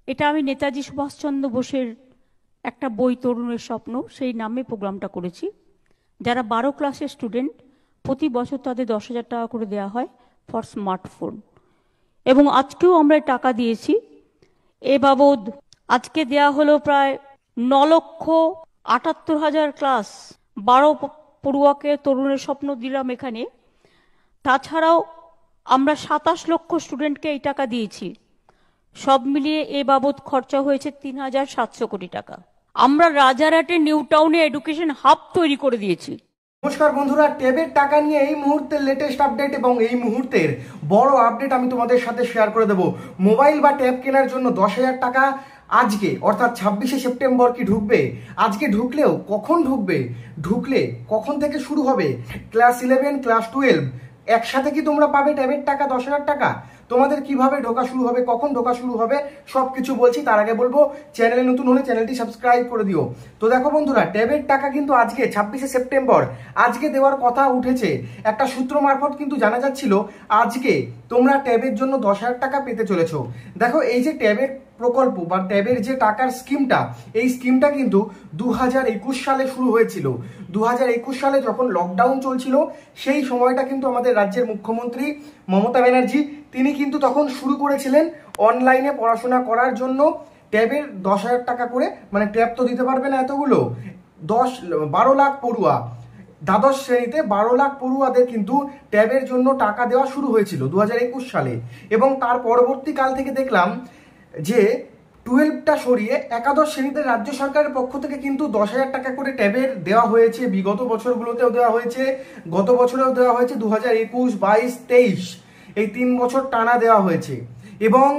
এটা আমি নেতাজি সুভাষচন্দ্র বোসের একটা বই তরুণের স্বপ্ন সেই নামে প্রোগ্রামটা করেছি। যারা 12 ক্লাসের স্টুডেন্ট প্রতি বছর তাদের 10,000 টাকা করে দেওয়া হয় ফর স্মার্টফোন, এবং আজকেও আমরা টাকা দিয়েছি। এ বাবদ আজকে দেয়া হলো প্রায় 9,78,000 ক্লাস 12 পড়ুয়াকে তরুণের স্বপ্ন দিলাম এখানে। তাছাড়াও আমরা 27 লক্ষ স্টুডেন্টকে এই টাকা দিয়েছি। সব মিলিয়ে এ বাবদ খরচা হয়েছে 3,700 কোটি টাকা। আমরা রাজারহাটে নিউ টাউনে এডুকেশন হাব তৈরি করে দিয়েছি। নমস্কার বন্ধুরা, ট্যাবের টাকা নিয়ে এই মুহূর্তের লেটেস্ট আপডেট এবং এই মুহূর্তের বড় আপডেট আমি তোমাদের সাথে শেয়ার করে দেব। মোবাইল বা ট্যাব কেনার জন্য 10,000 টাকা আজকে অর্থাৎ 26শে সেপ্টেম্বর কি ঢুকবে? আজকে ঢুকলেও কখন ঢুকবে? ঢুকলে কখন থেকে শুরু হবে? ক্লাস 11 ক্লাস 12 একসাথে কি তোমরা পাবে ট্যাবের টাকা 10,000 টাকা? তোমাদের কিভাবে ঢোকা শুরু হবে, কখন ঢোকা শুরু হবে, সবকিছু বলছি। তার আগে বলবো চ্যানেলে নতুন হলে চ্যানেলটি সাবস্ক্রাইব করে দিও। তো দেখো বন্ধুরা, ট্যাবের টাকা কিন্তু আজকে 26শে সেপ্টেম্বর আজকে দেওয়ার কথা উঠেছে। একটা সূত্র মারফত কিন্তু জানা যাচ্ছিল আজকে তোমরা ট্যাবের জন্য 10,000 টাকা পেতে চলেছো। দেখো, এই যে ট্যাবের প্রকল্প বা ট্যাবের যে টাকার স্কিমটা, এই স্কিমটা কিন্তু 2021 সালে শুরু হয়েছিল। 2021 সালে যখন লকডাউন চলছিল সেই সময়টা কিন্তু আমাদের রাজ্যের মুখ্যমন্ত্রী মমতা ব্যানার্জি তিনি কিন্তু তখন শুরু করেছিলেন অনলাইনে পড়াশোনা করার জন্য ট্যাবের 10,000 টাকা করে, মানে ট্যাব তো দিতে পারবে না এতগুলো, 12 লাখ পড়ুয়া, দ্বাদশ শ্রেণীতে 12 লাখ পড়ুয়াদের কিন্তু ট্যাবের জন্য টাকা দেওয়া শুরু হয়েছিল 2021 সালে। এবং তার পরবর্তীকাল থেকে দেখলাম যে 12টা সরিয়ে একাদশ শ্রেণীতে রাজ্য সরকারের পক্ষ থেকে কিন্তু 10,000 টাকা করে ট্যাবের দেওয়া হয়েছে। বিগত বছরগুলোতেও দেওয়া হয়েছে, গত বছরেও দেওয়া হয়েছে, 2021, 22, 23 এই 3 বছর টানা দেওয়া হয়েছে। এবং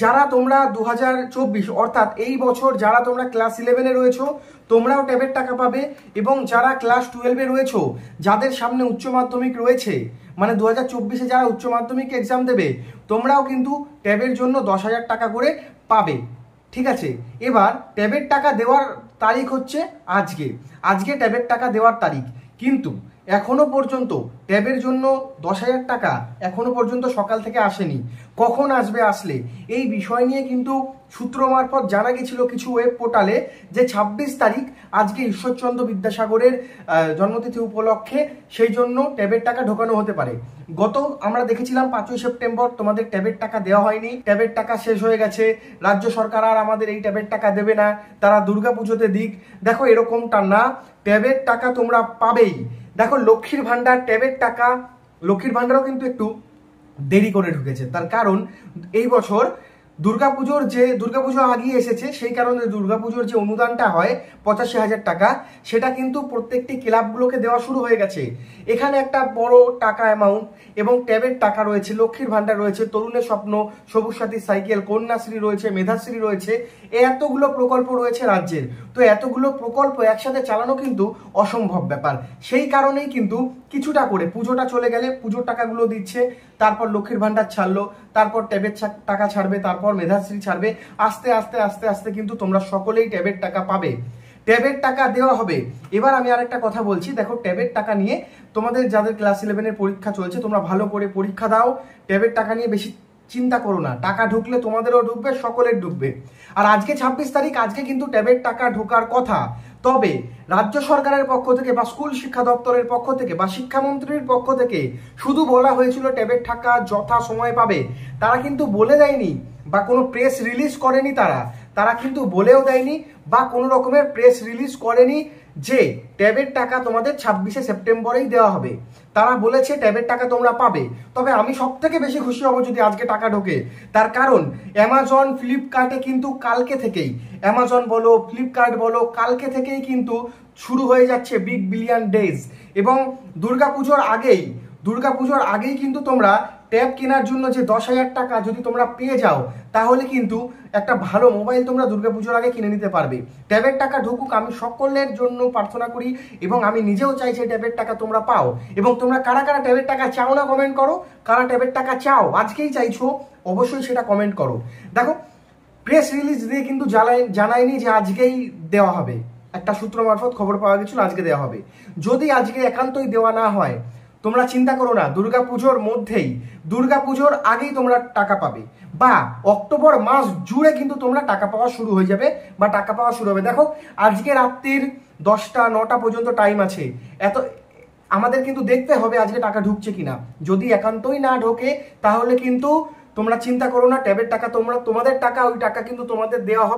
যারা তোমরা 2024 অর্থাৎ এই বছর যারা তোমরা ক্লাস 11-এ রয়েছো তোমরাও ট্যাবের টাকা পাবে। এবং যারা ক্লাস 12-এ রয়েছো, যাদের সামনে উচ্চ মাধ্যমিক রয়েছে, মানে 2024-এ যারা উচ্চ মাধ্যমিক এক্সাম দেবে, তোমরাও কিন্তু ট্যাবের জন্য 10,000 টাকা করে পাবে। ঠিক আছে, এবার ট্যাবের টাকা দেওয়ার তারিখ হচ্ছে আজকে ট্যাবের টাকা দেওয়ার তারিখ। কিন্তু এখনো পর্যন্ত ট্যাবের জন্য 10,000 টাকা এখনো পর্যন্ত সকাল থেকে আসেনি। কখন আসবে? আসলে এই বিষয় নিয়ে কিন্তু সূত্র মারফত জানা গেছিল কিছু ওয়েব পোর্টালে যে 26 তারিখ আজকে ঈশ্বরচন্দ্র বিদ্যাসাগরের জন্মতিথি উপলক্ষে সেই জন্য ট্যাবের টাকা ঢোকানো হতে পারে। গত আমরা দেখেছিলাম 5ই সেপ্টেম্বর তোমাদের ট্যাবের টাকা দেওয়া হয়নি, ট্যাবের টাকা শেষ হয়ে গেছে, রাজ্য সরকার আর আমাদের এই ট্যাবের টাকা দেবে না, তারা দুর্গাপুজোতে দিক। দেখো, এরকমটা না, ট্যাবের টাকা তোমরা পাবেই। দেখো, লক্ষ্মীর ভান্ডার ট্যাবের টাকা, লক্ষ্মীর ভান্ডারও কিন্তু একটু দেরি করে ঢুকেছে। তার কারণ এই বছর দুর্গাপুজো আগিয়ে এসেছে, সেই কারণে দুর্গাপুজোর যে অনুদানটা হয় 85,000 টাকা, সেটা কিন্তু প্রত্যেকটি ক্লাবগুলোকে দেওয়া শুরু হয়ে গেছে। এখানে একটা বড় টাকা অ্যামাউন্ট এবং ট্যাবের টাকা রয়েছে, লক্ষ্মীর ভান্ডার রয়েছে, তরুণের স্বপ্ন, সবুজ সাথী সাইকেল, কন্যাশ্রী রয়েছে, মেধাশ্রী রয়েছে, এতগুলো প্রকল্প রয়েছে রাজ্যের। তো এতগুলো প্রকল্প একসাথে চালানো কিন্তু অসম্ভব ব্যাপার। সেই কারণেই কিন্তু কিছুটা করে পুজোটা চলে গেলে পুজোর টাকাগুলো দিচ্ছে, তারপর লক্ষ্মীর ভান্ডার ছাড়লো, তারপর ট্যাবের টাকা ছাড়বে, তারপর মেধাশ্রী ছাড়বে। আস্তে আস্তে আস্তে আস্তে কিন্তু তোমরা সকলেই ট্যাবের টাকা পাবে, ট্যাবের টাকা দেওয়া হবে। এবার আমি আরেকটা কথা বলছি, দেখো, ট্যাবের টাকা নিয়ে তোমাদের যাদের ক্লাস 11-এর পরীক্ষা চলছে তোমরা ভালো করে পরীক্ষা দাও। ট্যাবের টাকা নিয়ে বেশি চিন্তা করো না, টাকা ঢুকলে তোমাদেরও ঢুকবে, সকলের ঢুকবে। আর আজকে 26 তারিখ, আজকে কিন্তু ট্যাবের টাকা ঢোকার কথা। তবে রাজ্য সরকারের পক্ষ থেকে বা স্কুল শিক্ষা দপ্তরের পক্ষ থেকে বা শিক্ষামন্ত্রীর পক্ষ থেকে শুধু বলা হয়েছিল ট্যাবের টাকা যথা সময় পাবে। তারা কিন্তু বলে দেয়নি বা কোনো প্রেস রিলিজ করেনি, তারা কিন্তু বলেও দেয়নি বা কোনো রকমের প্রেস রিলিজ করেনি যে ট্যাবের টাকা তোমাদের 26শে সেপ্টেম্বরেই দেওয়া হবে। তারা বলেছে ট্যাবের টাকা তোমরা পাবে। তবে আমি সব থেকে বেশি খুশি হব যদি আজকে টাকা ঢোকে। তার কারণ অ্যামাজন ফ্লিপকার্টে কিন্তু কালকে থেকেই, অ্যামাজন বলো ফ্লিপকার্ট বলো, কালকে থেকেই কিন্তু শুরু হয়ে যাচ্ছে বিগ বিলিয়ন ডেজ। এবং দুর্গাপুজোর আগেই কিন্তু তোমরা ট্যাব কেনার জন্য যে 10,000 টাকা যদি তোমরা পেয়ে যাও, তাহলে কিন্তু একটা ভালো মোবাইল তোমরা দুর্গাপুজোর আগে কিনে নিতে পারবে। ট্যাবের টাকা ঢুকুক, আমি সকলের জন্য প্রার্থনা করি এবং আমি নিজেও চাইছি ট্যাবের টাকা তোমরা পাও। এবং তোমরা কারা কারা ট্যাবের টাকা চাও না কমেন্ট করো, কারা ট্যাবের টাকা চাও আজকেই চাইছো অবশ্যই সেটা কমেন্ট করো। দেখো, প্রেস রিলিজ দিয়ে কিন্তু জানায়নি যে আজকেই দেওয়া হবে, একটা সূত্র মারফত খবর পাওয়া গেছিল আজকে দেওয়া হবে। যদি আজকে একান্তই দেওয়া না হয়, তোমরা চিন্তা করো না, দুর্গাপুজোর আগেই তোমরা টাকা পাবে। বা অক্টোবর মাস জুড়ে কিন্তু তোমরা টাকা পাওয়া শুরু হয়ে যাবে বা টাকা পাওয়া শুরু হবে। দেখো আজকে রাত্রির 10টা 9টা পর্যন্ত টাইম আছে, এত আমাদের কিন্তু দেখতে হবে আজকে টাকা ঢুকছে কিনা। যদি একান্তই না ঢোকে তাহলে কিন্তু তোমরা চিন্তা করো না, ট্যাবের টাকা তোমাদের টাকা, ওই টাকা কিন্তু তোমাদের দেওয়া হবে।